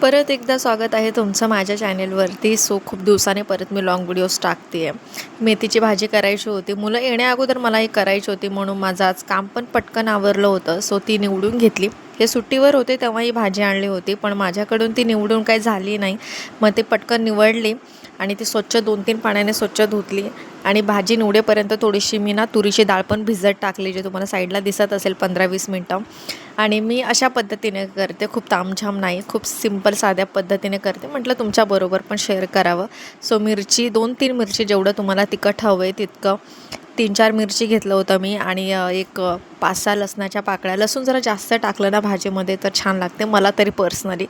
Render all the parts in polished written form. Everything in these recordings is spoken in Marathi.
परत एकदा स्वागत आहे तुमचं माझ्या चॅनेलवरती. खूप दिवसाने परत मी लॉंग व्हिडिओज टाकते आहे. मेथीची भाजी करायची होती. मुलं येण्याअगोदर मला ही करायची होती म्हणून माझं आज काम पण पटकन आवरलं होतं. ती निवडून घेतली. हे सुट्टीवर होते तेव्हा ही भाजी आणली होती, पण माझ्याकडून ती निवडून काही झाली नाही. मग ते पटकन निवडली आणि ती स्वच्छ 2-3 पाण्याने स्वच्छ धुतली आणि भाजी निवडेपर्यंत थोडीशी मी तुरीची डाळ पण भिजत टाकली, जे तुम्हाला साईडला दिसत असेल 15-20 मिनटं. आणि मी अशा पद्धतीने करते, खूप तामझाम नाही, खूप सिंपल साध्या पद्धतीने करते. म्हटलं तुमच्याबरोबर पण शेअर करावं. मिरची 2-3 मिरची, जेवढं तुम्हाला तिखट हवं आहे तितकं. 3-4 मिरची घेतलं होतं मी आणि एक 5-6 लसणाच्या पाकळ्या. लसूण जरा जास्त टाकलं ना भाजीमध्ये तर छान लागते, मला तरी पर्सनली.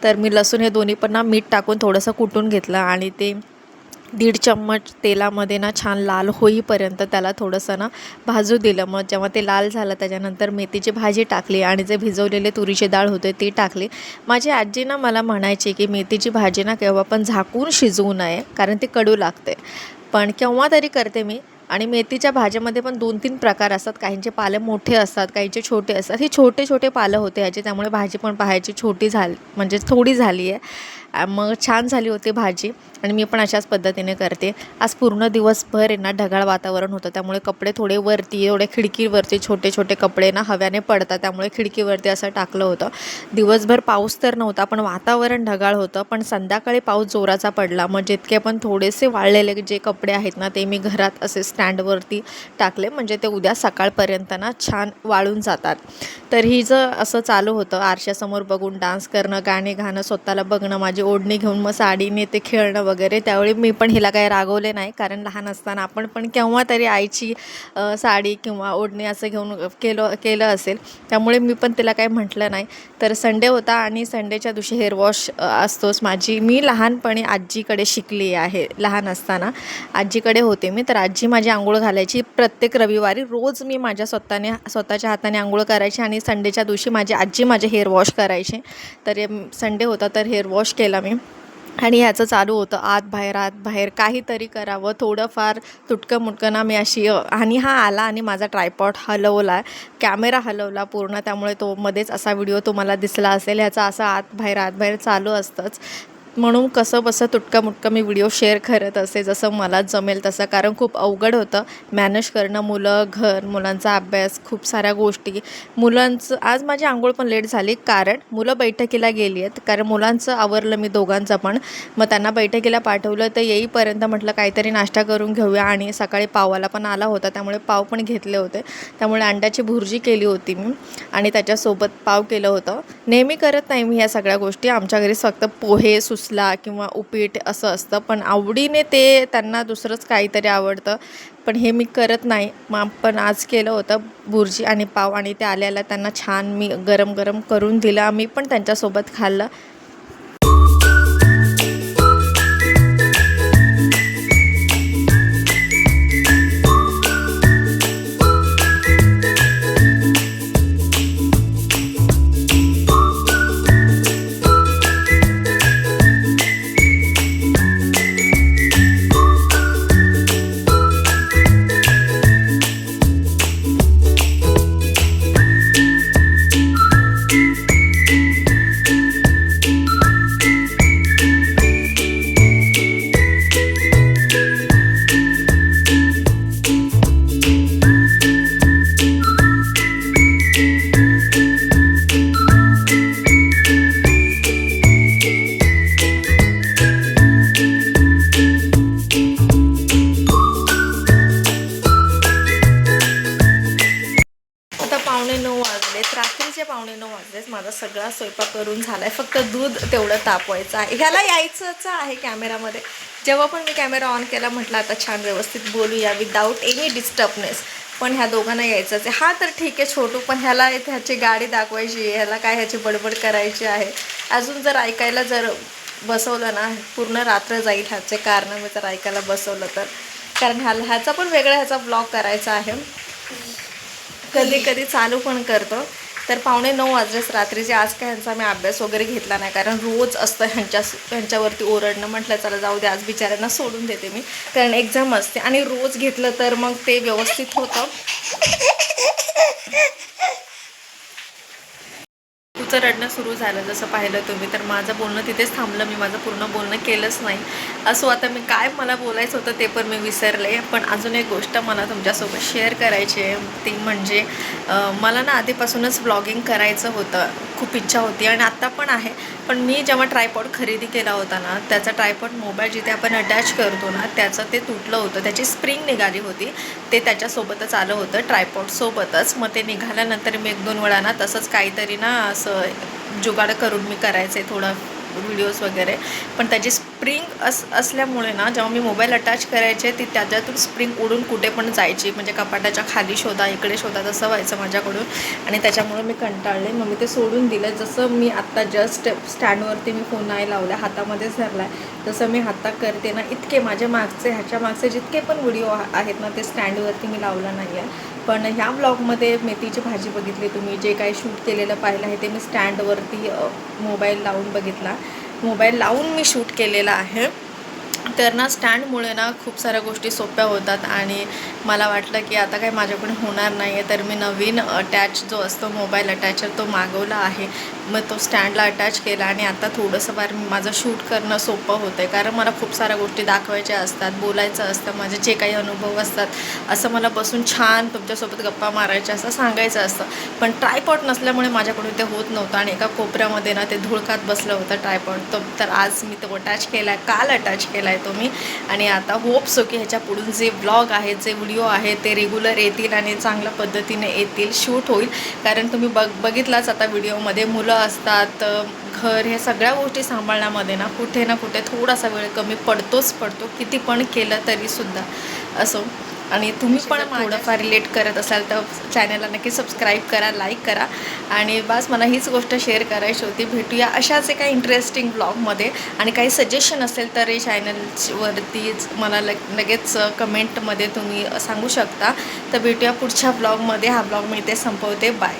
तर मी लसूण हे दोन्ही पण मीठ टाकून थोडंसं कुटून घेतलं आणि ते 1.5 चम्मच तेलामध्ये छान लाल होईपर्यंत त्याला थोडंसं भाजू दिलं. मग जेव्हा ते लाल झालं त्याच्यानंतर मेथीची भाजी टाकली आणि जे भिजवलेले तुरीची डाळ होते ती टाकली. माझी आजी मला म्हणायची की मेथीची भाजी केव्हा पण झाकून शिजवू नये, कारण ती कडू लागते. पण केव्हा तरी करते मी. आणि मेथीच्या भाज्यामध्ये पण 2-3 प्रकार असतात. काहींचे पाले मोठे असतात, काहींचे छोटे असतात. हे छोटे छोटे पालं होते ह्याचे, त्यामुळे भाजी पण पाहायची छोटी झाली, म्हणजे थोडी झाली आहे. मग छान झाली होती भाजी आणि मी पण अशाच पद्धतीने करते. आज पूर्ण दिवसभर ढगाळ वातावरण होतं, त्यामुळे कपडे थोडे वरती, थोडे खिडकीवरती, छोटे छोटे कपडे हव्याने पडतात, त्यामुळे खिडकीवरती असं टाकलं होतं. दिवसभर पाऊस तर नव्हता, पण वातावरण ढगाळ होतं. पण संध्याकाळी पाऊस जोराचा पडला. मग जितके पण थोडेसे वाळलेले जे कपडे आहेत ते मी घरात असे स्टँडवरती टाकले, म्हणजे ते उद्या सकाळपर्यंत छान वाळून जातात. तर ही असं चालू होतं, आरशासमोर बघून डान्स करणं, गाणे गाणं, स्वतःला बघणं, माझी ओढणी घेऊन मग साडीने ते खेळणं वगैरे. त्यावेळी मी पण हिला काही रागवले नाही, कारण लहान असताना आपण पण केव्हा तरी आईची साडी किंवा ओढणी असं घेऊन केलं असेल, त्यामुळे मी पण तिला काही म्हटलं नाही. तर संडे होता आणि संडेच्या दिवशी हेअर वॉश असतोच. मी लहानपणी आजीकडे शिकली आहे. लहान असताना आजीकडे होते मी, तर आजी माझी आंघोळ घालायची प्रत्येक रविवारी. रोज मी माझ्या स्वतःच्या हाताने आंघोळ करायची आणि संडेच्या दिवशी माझी आजी माझे हेअर वॉश करायचे. तर संडे होता तर हेअर वॉश केला मी. आणि ह्याचं चालू होतं आत बाहेर काहीतरी करावं. थोडंफार तुटकं मुटकं मी अशी आणि हा आला आणि माझा ट्रायपॉड हलवला, कॅमेरा हलवला पूर्ण, त्यामुळे तो मध्येच असा व्हिडिओ तुम्हाला दिसला असेल. ह्याचा असं आत बाहेर चालू असतंच. म्हणून कसं बसं तुटका मुटका मी व्हिडिओ शेअर करत असे, जसं मला जमेल तसं, कारण खूप अवघड होतं मॅनेज करणं. मुलं, घर, मुलांचा अभ्यास, खूप साऱ्या गोष्टी. मुलांचं आज माझी आंघोळ पण लेट झाली, कारण मुलं बैठकीला गेली आहेत. कारण मुलांचं आवरलं मी दोघांचं पण. मग त्यांना बैठकीला पाठवलं, तर येईपर्यंत म्हटलं काहीतरी नाश्ता करून घेऊया. आणि सकाळी पावाला पण आला होता, त्यामुळे पाव पण घेतले होते. त्यामुळे अंड्याची भुर्जी केली होती मी आणि त्याच्यासोबत पाव केलं होतं. नेहमी करत नाही मी ह्या सगळ्या गोष्टी. आमच्या घरी फक्त पोहे, सुसला किंवा उपीट असं असतं, पण आवडीने ते त्यांना दुसरंच काहीतरी आवडतं, पण हे मी करत नाही. मग पण आज केलं होतं भुर्जी आणि पाव, आणि ते आल्याला त्यांना छान मी गरम गरम करून दिलं. मी पण त्यांच्यासोबत खाल्लं. रात्रीचे 9:15 वाजलेच. माझा सगळा स्वयंपाक करून झाला आहे, फक्त दूध तेवढं तापवायचं आहे. ह्याला यायचंच आहे कॅमेरामध्ये. जेव्हा पण मी कॅमेरा ऑन केला म्हटलं आता छान व्यवस्थित बोलूया विदाऊट एनी डिस्टर्बनेस. पण ह्या दोघांना यायचंच आहे. हा तर ठीक आहे छोटू, पण ह्याला ह्याची गाडी दाखवायची आहे, ह्याला काय ह्याची बडबड करायची आहे. अजून जर ऐकायला बसवलं पूर्ण रात्र जाईल ह्याचे कारण मी जर ऐकायला बसवलं तर. कारण ह्याचा पण वेगळा ह्याचा ब्लॉग करायचा आहे. कधी कधी चालू पण करतो. तर 9:15 वाजलेच रात्रीचे. आज काय ह्यांचा मी अभ्यास वगैरे घेतला नाही, कारण रोज असतं ह्यांच्यावरती ओरडणं. म्हटलं चला जाऊ दे, आज बिचाऱ्यांना सोडून देते मी, कारण एक्झाम असते. आणि रोज घेतलं तर मग ते व्यवस्थित होतं. पिऊचं रडणं सुरू झालं जसं पाहिलं तुम्ही. तर माझं बोलणं तिथेच थांबलं, मी माझं पूर्ण बोलणं केलंच नाही. असो, आता मी काय मला बोलायचं होतं ते पण मी विसरले. पण अजून एक गोष्ट मला तुमच्यासोबत शेअर करायची आहे, ती म्हणजे मला ना आधीपासूनच व्लॉगिंग करायचं होतं, खूप इच्छा होती आणि आत्ता पण आहे. पण मी जेव्हा ट्रायपॉड खरेदी केला होता ना, त्याचा ट्रायपॉड मोबाईल जिथे आपण अटॅच करतो ना, त्याचं ते तुटलं होतं, त्याची स्प्रिंग निघाली होती. ते त्याच्यासोबतच आलं होतं, ट्रायपॉडसोबतच. मग ते निघाल्यानंतर मी 1-2 वेळा ना तसंच काहीतरी ना असं जुगाड करून मी करायचे थोडं व्हिडिओज वगैरे. पण त्याची स्प्रिंग असल्यामुळे ना, जेव्हा मी मोबाईल अटॅच करायचे ती त्याच्यातून स्प्रिंग उडून कुठे पण जायची, म्हणजे कपाटाच्या खाली शोधा, इकडे शोधा, तसं व्हायचं माझ्याकडून. आणि त्याच्यामुळे मी कंटाळले, मग मी ते सोडून दिलं. जसं मी आत्ता जस्ट स्टँडवरती मी फोन नाही लावला, हातामध्येच धरला आहे, तसं मी हातात करते ना, इतके माझ्या मागचे ह्याच्या मागचे जितके पण व्हिडिओ आहेत ना, ते स्टँडवरती मी लावला नाही आहे. पण ह्या ब्लॉगमध्ये मेथीची भाजी बघितली तुम्ही, जे काही शूट केलेलं पाहिलं आहे ते मी स्टँडवरती मोबाईल लावून बघितला, मोबाईल लावून मी शूट केलेला आहे. तर ना स्टँडमुळे ना खूप साऱ्या गोष्टी सोप्या होतात आणि मला वाटलं की आता काही माझ्याकडून होणार नाही आहे, तर मी नवीन अटॅच जो असतो मोबाईल अटॅचर तो मागवला आहे. मग तो स्टँडला अटॅच केला आणि आता थोडंसं बार माझं शूट करणं सोपं होतं आहे, कारण मला खूप साऱ्या गोष्टी दाखवायच्या असतात, बोलायचं असतं, माझे जे काही अनुभव असतात, असं मला बसून छान तुमच्यासोबत गप्पा मारायच्या असं सांगायचं असतं. पण ट्रायपॉड नसल्यामुळे माझ्याकडून ते होत नव्हतं आणि एका कोपऱ्यामध्ये ना ते धुळकात बसलं होतं ट्रायपॉड. तर आज मी तो अटॅच केला आहे, काल अटॅच केला आहे तो मी. आणि आता होप सो की ह्याच्या पुढून जे ब्लॉग आहेत, जे व्हिडिओ आहेत ते रेग्युलर येतील आणि चांगल्या पद्धतीने येतील, शूट होईल. कारण तुम्ही बघितलाच आता व्हिडिओमध्ये मुलं असतात, घर, ह्या सगळ्या गोष्टी सांभाळण्यामध्ये ना कुठे थोडासा वेळ कमी पडतो, किती पण केलं तरीसुद्धा असो. आणि तुम्ही पण थोडंफार रिलेट करत असाल तर चॅनलला नक्की सबस्क्राईब करा, लाईक करा. आणि बस मला हीच गोष्ट शेअर करायची होती. भेटूया अशाच एका इंटरेस्टिंग ब्लॉगमध्ये. आणि काही सजेशन असेल तर हे चॅनलवरतीच मला लगेच कमेंटमध्ये तुम्ही सांगू शकता. तर भेटूया पुढच्या ब्लॉगमध्ये. हा ब्लॉग मी इथे संपवते. बाय.